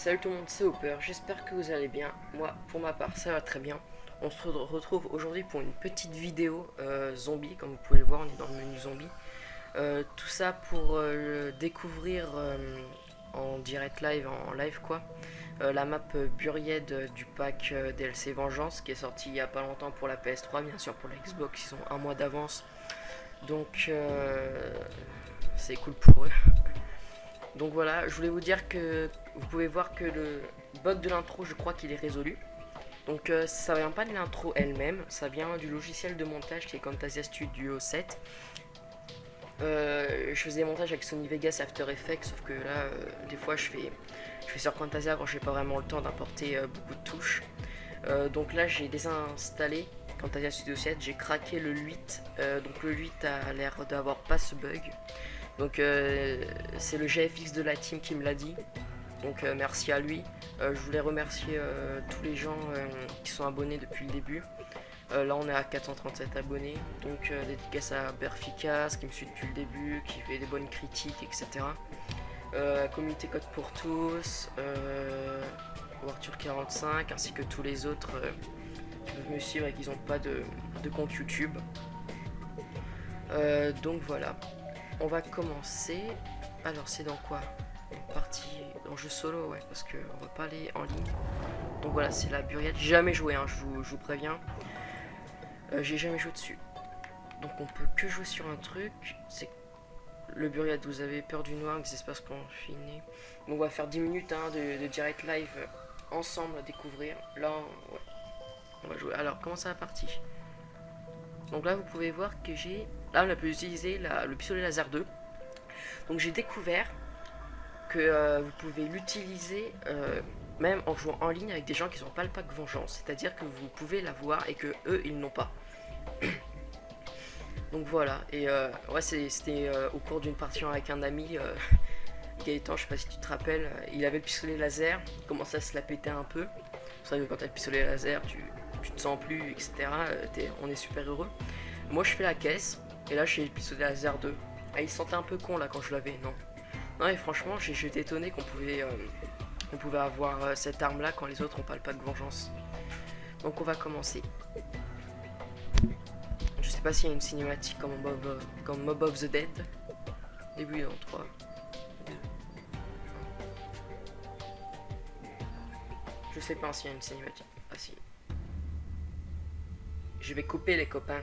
Salut tout le monde, c'est Hopper, j'espère que vous allez bien. Moi, pour ma part, ça va très bien. On se retrouve aujourd'hui pour une petite vidéo zombie, comme vous pouvez le voir, on est dans le menu zombie. Tout ça pour découvrir en direct live, en live quoi, la map Buried du pack DLC Vengeance qui est sorti il y a pas longtemps pour la PS3, bien sûr pour la Xbox, ils ont un mois d'avance. Donc c'est cool pour eux. Donc voilà, je voulais vous dire que vous pouvez voir que le bug de l'intro, je crois qu'il est résolu. Donc ça vient pas de l'intro elle-même, ça vient du logiciel de montage qui est Camtasia Studio 7. Je faisais des montages avec Sony Vegas After Effects, sauf que là, des fois je fais sur Camtasia quand j'ai pas vraiment le temps d'importer beaucoup de touches. Donc là j'ai désinstallé Camtasia Studio 7, j'ai craqué le 8, donc le 8 a l'air d'avoir pas ce bug. Donc c'est le GFX de la team qui me l'a dit, donc merci à lui. Je voulais remercier tous les gens qui sont abonnés depuis le début. Là on est à 437 abonnés, donc dédicace à Berficas qui me suit depuis le début, qui fait des bonnes critiques, etc. Communauté Code pour tous, Arthur45, ainsi que tous les autres qui peuvent me suivre et qui n'ont pas de compte YouTube. Donc voilà. On va commencer. Alors c'est dans quoi? Partie dans jeu solo, ouais, parce que on va pas aller en ligne. Donc voilà, c'est la Buried. J'ai jamais joué, hein, je vous préviens. J'ai jamais joué dessus. Donc on peut que jouer sur un truc. C'est le Buried. Vous avez peur du noir, des espaces confinés. Donc on va faire 10 minutes hein, de direct live ensemble à découvrir. Là, ouais, on va jouer. Alors comment ça va partir? Donc là vous pouvez voir que j'ai... Là on a pu utiliser le pistolet laser 2. Donc j'ai découvert que vous pouvez l'utiliser même en jouant en ligne avec des gens qui n'ont pas le pack Vengeance. C'est-à-dire que vous pouvez l'avoir et que eux ils n'ont pas. Donc voilà. Et ouais, c'était au cours d'une partie avec un ami, Gaëtan, je sais pas si tu te rappelles, il avait le pistolet laser, il commençait à se la péter un peu. C'est vrai que quand tu as le pistolet laser, tu te sens plus, etc. On est super heureux. Moi je fais la caisse, et là j'ai le pistolet laser 2. Ah, il se sentait un peu con là quand je l'avais, non. Non et franchement j'étais étonné qu'on pouvait avoir cette arme là quand les autres n'ont pas le pack Vengeance. Donc on va commencer. Je sais pas s'il y a une cinématique comme Mob of the Dead. Début dans 3, 2. Je sais pas s'il y a une cinématique. Ah si. Je vais couper les copains.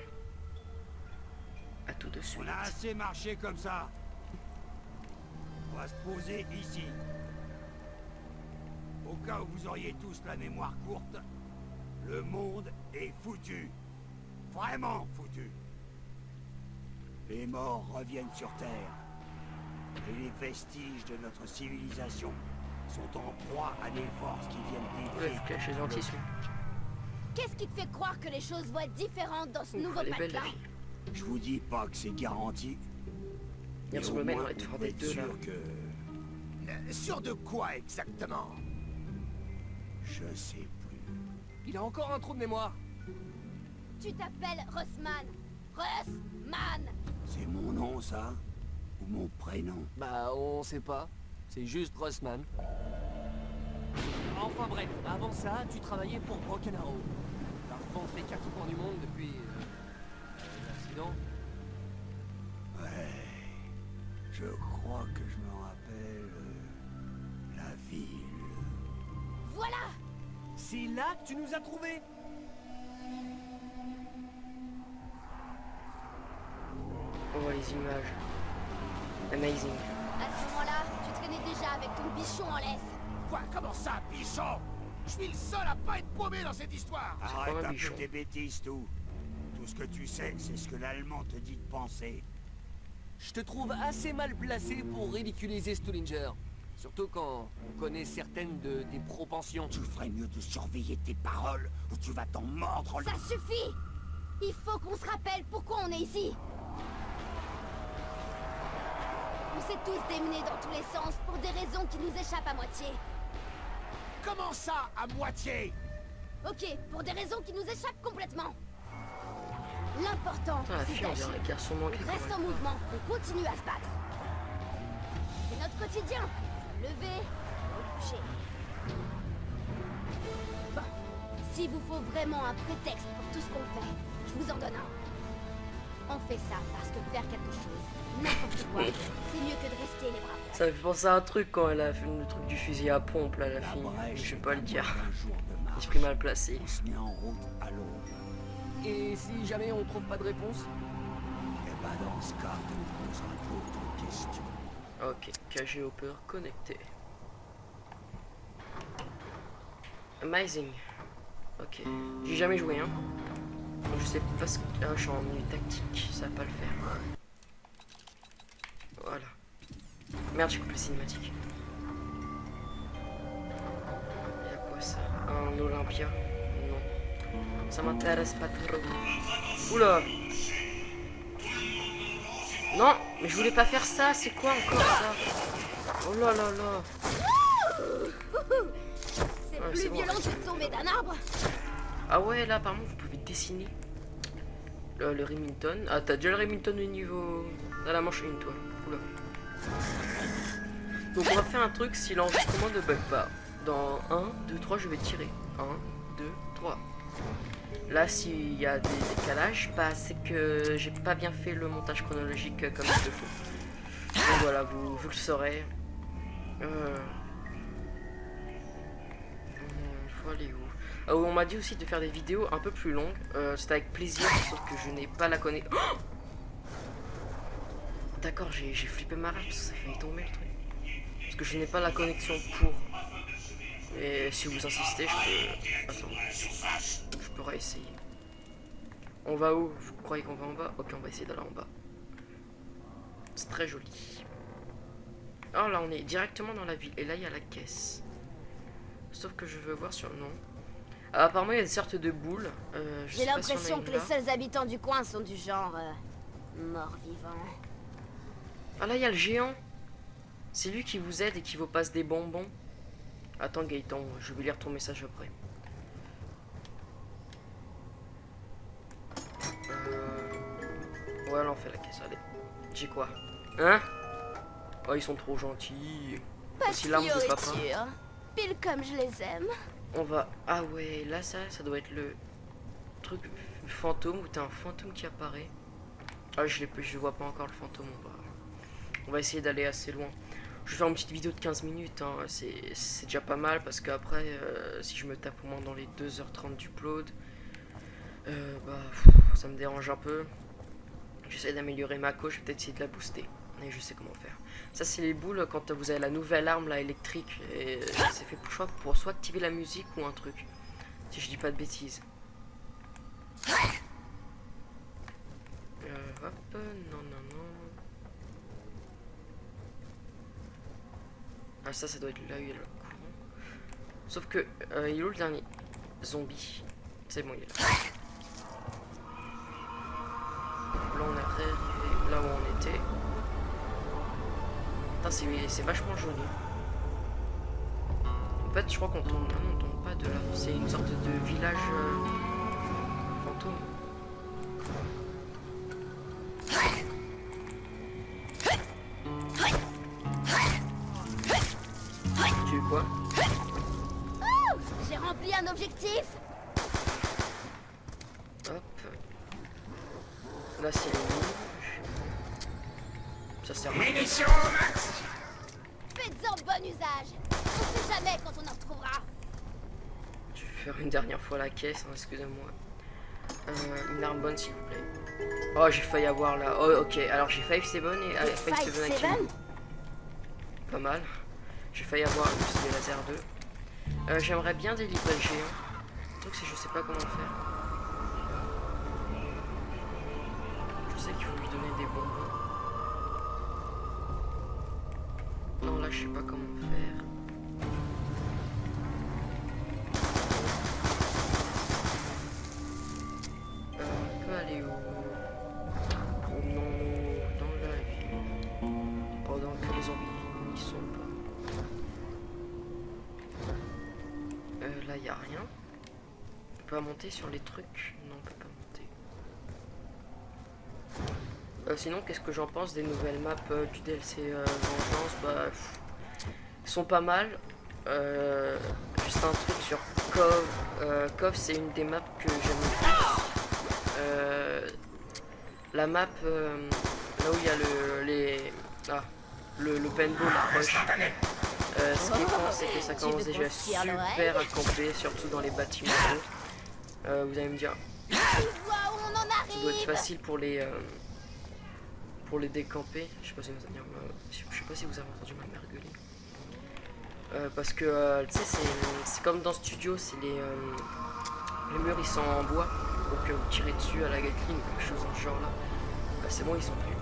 À tout de suite. On a assez marché comme ça. On va se poser ici. Au cas où vous auriez tous la mémoire courte, le monde est foutu. Vraiment foutu. Les morts reviennent sur Terre. Et les vestiges de notre civilisation sont en proie à des forces qui viennent détruire. Qu'est-ce qui te fait croire que les choses vont être différentes dans ce nouveau pack-là? Je vous dis pas que c'est garanti. Bien sûr, le mec, on va être fort des deux là. Sûr de quoi exactement? Je sais plus. Il a encore un trou de mémoire. Tu t'appelles Russman. Russman. C'est mon nom ça? Ou mon prénom? Bah, on sait pas. C'est juste Russman. Enfin bref, avant ça, tu travaillais pour Broken Arrow. T'as revendu les 4 coins du monde depuis... l'accident. Ouais... Je crois que je me rappelle... la ville... Voilà. C'est là que tu nous as trouvés. On voit les images. Amazing. À ce moment-là, tu traînais déjà avec ton bichon en laisse. Quoi? Comment ça, bichon? Je suis le seul à pas être paumé dans cette histoire. Arrête un peu tes bêtises, tout. Tout ce que tu sais, c'est ce que l'allemand te dit de penser. Je te trouve assez mal placé pour ridiculiser Stullinger. Surtout quand on connaît certaines de tes propensions. Tu ferais mieux de surveiller tes paroles ou tu vas t'en mordre le... Ça suffit. Il faut qu'on se rappelle pourquoi on est ici. On s'est tous démenés dans tous les sens pour des raisons qui nous échappent à moitié. Comment ça, à moitié? Ok, pour des raisons qui nous échappent complètement. L'important, c'est d'agir. On reste en mouvement, on continue à se battre. C'est notre quotidien. Lever, recoucher. S'il vous faut vraiment un prétexte pour tout ce qu'on fait, je vous en donne un. On fait ça parce que faire quelque chose, n'importe quoi, c'est mieux que de rester les bras croisés. Ça me fait penser à un truc quand elle a fait le truc du fusil à pompe, là, la fille. Je vais pas le dire. Un jour de marche, Esprit mal placé. on se met en route à l'aube. Et si jamais on trouve pas de réponse? Et bah dans ce cas, tu nous poseras d'autres questions. Ok, KG Hopper connecté. Amazing. Ok. J'ai jamais joué, hein. Donc je sais pas ce que. Ah, je suis en menu tactique, ça va pas le faire. Voilà. Merde, j'ai coupé la cinématique. Y'a quoi ça? Un Olympia? Non. Ça m'intéresse pas trop. Oula! Non, mais je voulais pas faire ça, c'est quoi encore ça? Oh là là là! C'est Ouais, plus c'est bon. violent que de tomber d'un arbre. Ah ouais, là apparemment vous pouvez dessiner le Remington. Ah, t'as déjà le Remington au niveau. Dans la manche 1, toi. Oula. Donc on va faire un truc si l'enregistrement ne bug pas. Dans 1, 2, 3, je vais tirer. 1, 2, 3. Là, s'il y a des décalages, bah, c'est que j'ai pas bien fait le montage chronologique comme il le faut. Donc voilà, vous le saurez. Il faut aller où? Ah, on m'a dit aussi de faire des vidéos un peu plus longues. C'est avec plaisir, sauf que je n'ai pas la connexion. Oh, d'accord, j'ai flippé ma race parce que ça fait tomber le truc. Parce que je n'ai pas la connexion pour. Et si vous insistez, je peux. Attends. Je pourrais essayer. On va où? Vous croyez qu'on va en bas? Ok, on va essayer d'aller en bas. C'est très joli. Oh là, on est directement dans la ville. Et là, il y a la caisse. Sauf que je veux voir sur le nom. Apparemment, il y a des sortes de boules. J'ai l'impression que les seuls habitants du coin sont du genre mort-vivant. Ah là, il y a le géant. C'est lui qui vous aide et qui vous passe des bonbons. Attends, Gaëtan, je vais lire ton message après. Ouais, là, on fait la caisse, allez. J'ai quoi? Hein? Oh, ils sont trop gentils. Pas de Voici l'arme de papa. fioriture. Pile comme je les aime. On va... Ah ouais, là, ça doit être le truc fantôme où t'as un fantôme qui apparaît. Ah, je vois pas encore le fantôme. On va essayer d'aller assez loin. Je vais faire une petite vidéo de 15 minutes. Hein. C'est déjà pas mal parce qu'après, si je me tape au moins dans les 2h30 d'upload, ça me dérange un peu. J'essaie d'améliorer ma coach, je vais peut-être essayer de la booster. Et je sais comment faire. Ça, c'est les boules quand vous avez la nouvelle arme là, électrique. Et c'est fait pour soit activer la musique ou un truc. Si je dis pas de bêtises. Hop, non. Ah, ça doit être là où il y a le courant. Sauf que, il est où le dernier zombie? C'est bon, il est là. Là, on est arrivé là où on était. C'est vachement joli. En fait, je crois qu'on tombe. Non, on tombe pas de là. C'est une sorte de village fantôme. Tu veux quoi? J'ai rempli un objectif. Hop. Là, c'est les murs. Ça sert à rien. Faites-en bon usage. On sait jamais quand on en retrouvera. Je vais faire une dernière fois la caisse, hein, excusez-moi. Une arme bonne, s'il vous plaît. Oh, j'ai failli avoir là. Oh, ok, alors j'ai 5-7 et 5-7 avec pas mal. J'ai failli avoir un pistolet laser 2. J'aimerais bien délivrer le géant. Le truc, c'est que je sais pas comment faire. Je sais qu'il faut lui donner des bonbons. Non, là, je sais pas comment faire. On peut aller où? Promenons-nous dans la ville. Pendant que les zombies n'y sont pas. Là, y a rien. On peut pas monter sur les trucs? Non, on peut pas monter. Sinon, qu'est-ce que j'en pense des nouvelles maps du DLC Vengeance? Bah, ils sont pas mal. Juste un truc sur Cove, KOF c'est une des maps que j'aime le plus. La map là où il y a le paintball, la rush. Ce qui est con, c'est que ça commence déjà super à camper, surtout dans les bâtiments hauts. Vous allez me dire, Tu vois où on en ça doit être arrive? facile pour les décamper. Je sais pas si vous avez entendu ma mère gueuler. Parce que tu sais, c'est comme dans Studio, c'est les murs ils sont en bois, donc vous tirez dessus à la Gatling ou quelque chose dans ce genre là. C'est bon, ils sont plus.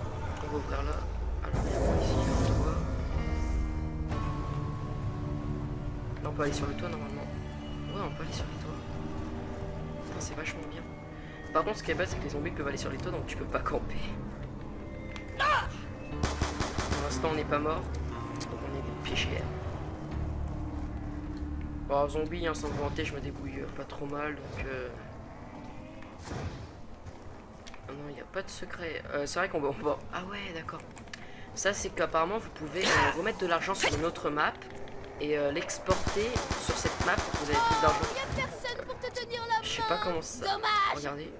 On va ouvrir là. Alors il y a quoi ici? Le toit. Là on peut aller sur le toit normalement. Ouais, on peut aller sur les toits. C'est vachement bien. Par contre, ce qui est bête, c'est que les zombies peuvent aller sur les toits, donc tu peux pas camper. Pour l'instant, on n'est pas mort, donc on est des PGR. Bon, zombie, hein, sans me vanter, je me débrouille pas trop mal, donc non, il n'y a pas de secret. C'est vrai qu'on va... Ah ouais, d'accord. Ça, c'est qu'apparemment, vous pouvez remettre de l'argent sur une autre map et l'exporter sur cette map pour que vous avez plus d'argent. Y a personne pour te tenir la main. Je sais pas comment ça... Dommage. Regardez.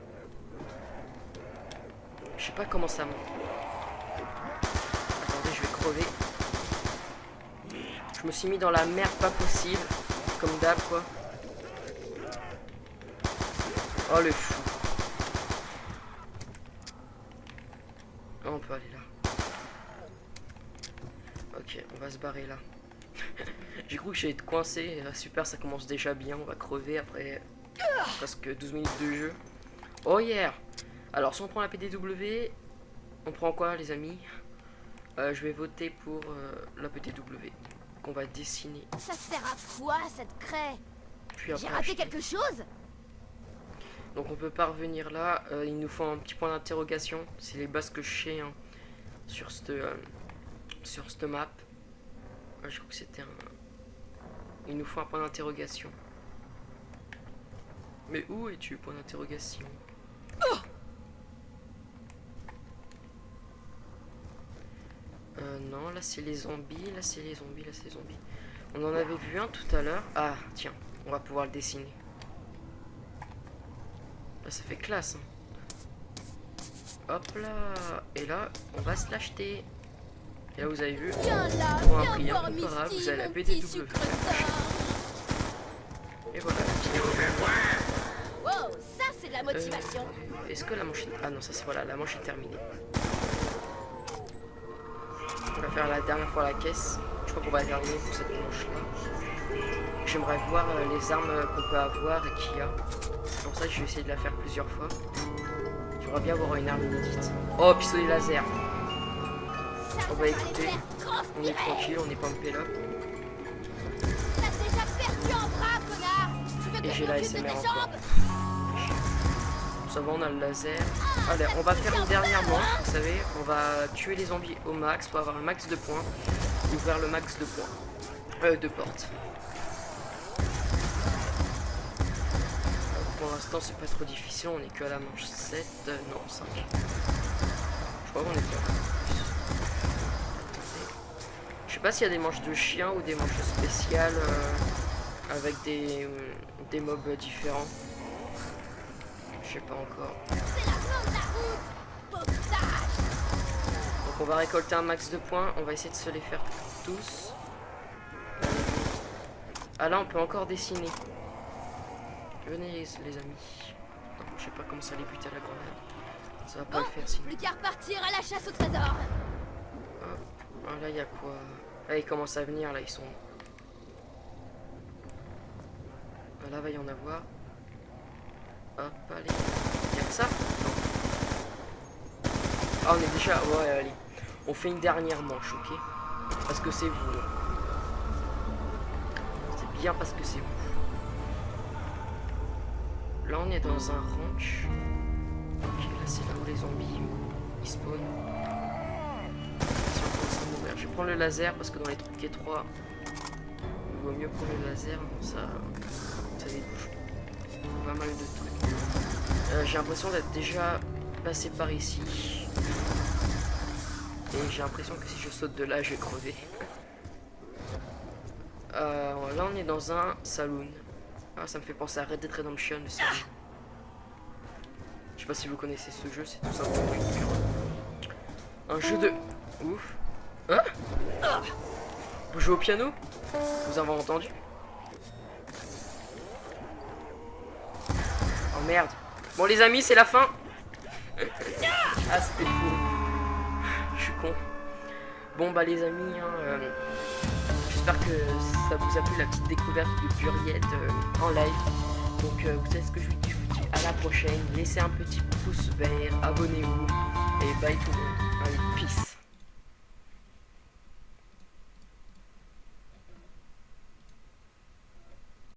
Je sais pas comment ça monte. Attendez, je vais crever. Je me suis mis dans la merde pas possible. Comme d'hab, quoi. Oh, le fou. Oh, on peut aller là. Ok, on va se barrer là. J'ai cru que j'allais être coincé. Super, ça commence déjà bien. On va crever après presque 12 minutes de jeu. Oh yeah. Alors, si on prend la PDW, on prend quoi, les amis? Je vais voter pour la PDW qu'on va dessiner. Ça sert à quoi cette craie? Puis après, J'ai raté acheter. quelque chose? Donc on peut pas revenir là. Il nous faut un petit point d'interrogation. C'est les bases que je sais hein, sur cette map. Je crois que c'était un... Il nous faut un point d'interrogation. Mais où es-tu, point d'interrogation? Non, là c'est les zombies, là c'est les zombies, là c'est les zombies. On en avait vu un tout à l'heure. Ah, tiens, on va pouvoir le dessiner. Là, ça fait classe. Hein. Hop là. Et là, on va se l'acheter. Et là, vous avez vu, Viens là, pour un viens prix voir incomparable, Misty, vous avez la mon petit PDW. sucre-tard. Et voilà. Wow, ça c'est de la motivation. Est-ce que la manche est... Ah non, ça c'est voilà, la manche est terminée. On va faire la dernière fois la caisse. Je crois qu'on va terminer pour cette manche-là. J'aimerais voir les armes qu'on peut avoir et qu'il y a. Pour ça, je vais essayer de la faire plusieurs fois. J'aimerais bien avoir une arme inédite. Oh, pistolet laser. On va écouter. On est tranquille, on est pumpé là. T'as déjà perdu un bras, connard. Tu veux que Et je j'ai la m'occupe de SMR tes encore. jambes? Ça va, on a le laser. Allez, on va faire une dernière manche, vous savez. On va tuer les zombies au max pour avoir un max de points. Et ouvrir le max de points. De portes. Pour l'instant, c'est pas trop difficile. On est que à la manche 7. Non, 5. Je crois qu'on est bien. Je sais pas s'il y a des manches de chiens ou des manches spéciales avec des mobs différents. Je sais pas encore. C'est la fin de la route. Potage. Donc on va récolter un max de points. On va essayer de se les faire tous. Ah là on peut encore dessiner. Venez les amis. Non, je sais pas comment ça les buter à la grenade. Ça va pas le faire sinon. Plus qu'à repartir à la chasse au trésor. Hop. Ah, là il y a quoi? Là ils commencent à venir, là ils sont... Ah, là va y en avoir. Hop, allez. Il y a que ça? Non. Ah on est déjà... Ouais allez. On fait une dernière manche, ok? Parce que c'est vous. C'est bien parce que c'est vous. Là on est dans un ranch. Ok, là c'est là où les zombies ils spawnent. Je vais prendre le laser parce que dans les trucs étroits, il vaut mieux prendre le laser, ça débouche pas mal de trucs. J'ai l'impression d'être déjà passé par ici. Et j'ai l'impression que si je saute de là, je vais crever. Là on est dans un saloon. Ah, ça me fait penser à Red Dead Redemption, le série. Je sais pas si vous connaissez ce jeu, c'est tout simplement un jeu de... Ouf. Hein? Vous jouez au piano? Vous avez entendu? Oh merde. Bon les amis, c'est la fin. Ah, c'était fou. Je suis con. Bon bah les amis, hein, j'espère que ça vous a plu la petite découverte de Buried en live. Donc vous savez ce que je vous dis à la prochaine. Laissez un petit pouce vert, abonnez-vous et bye tout le monde. Allez, peace.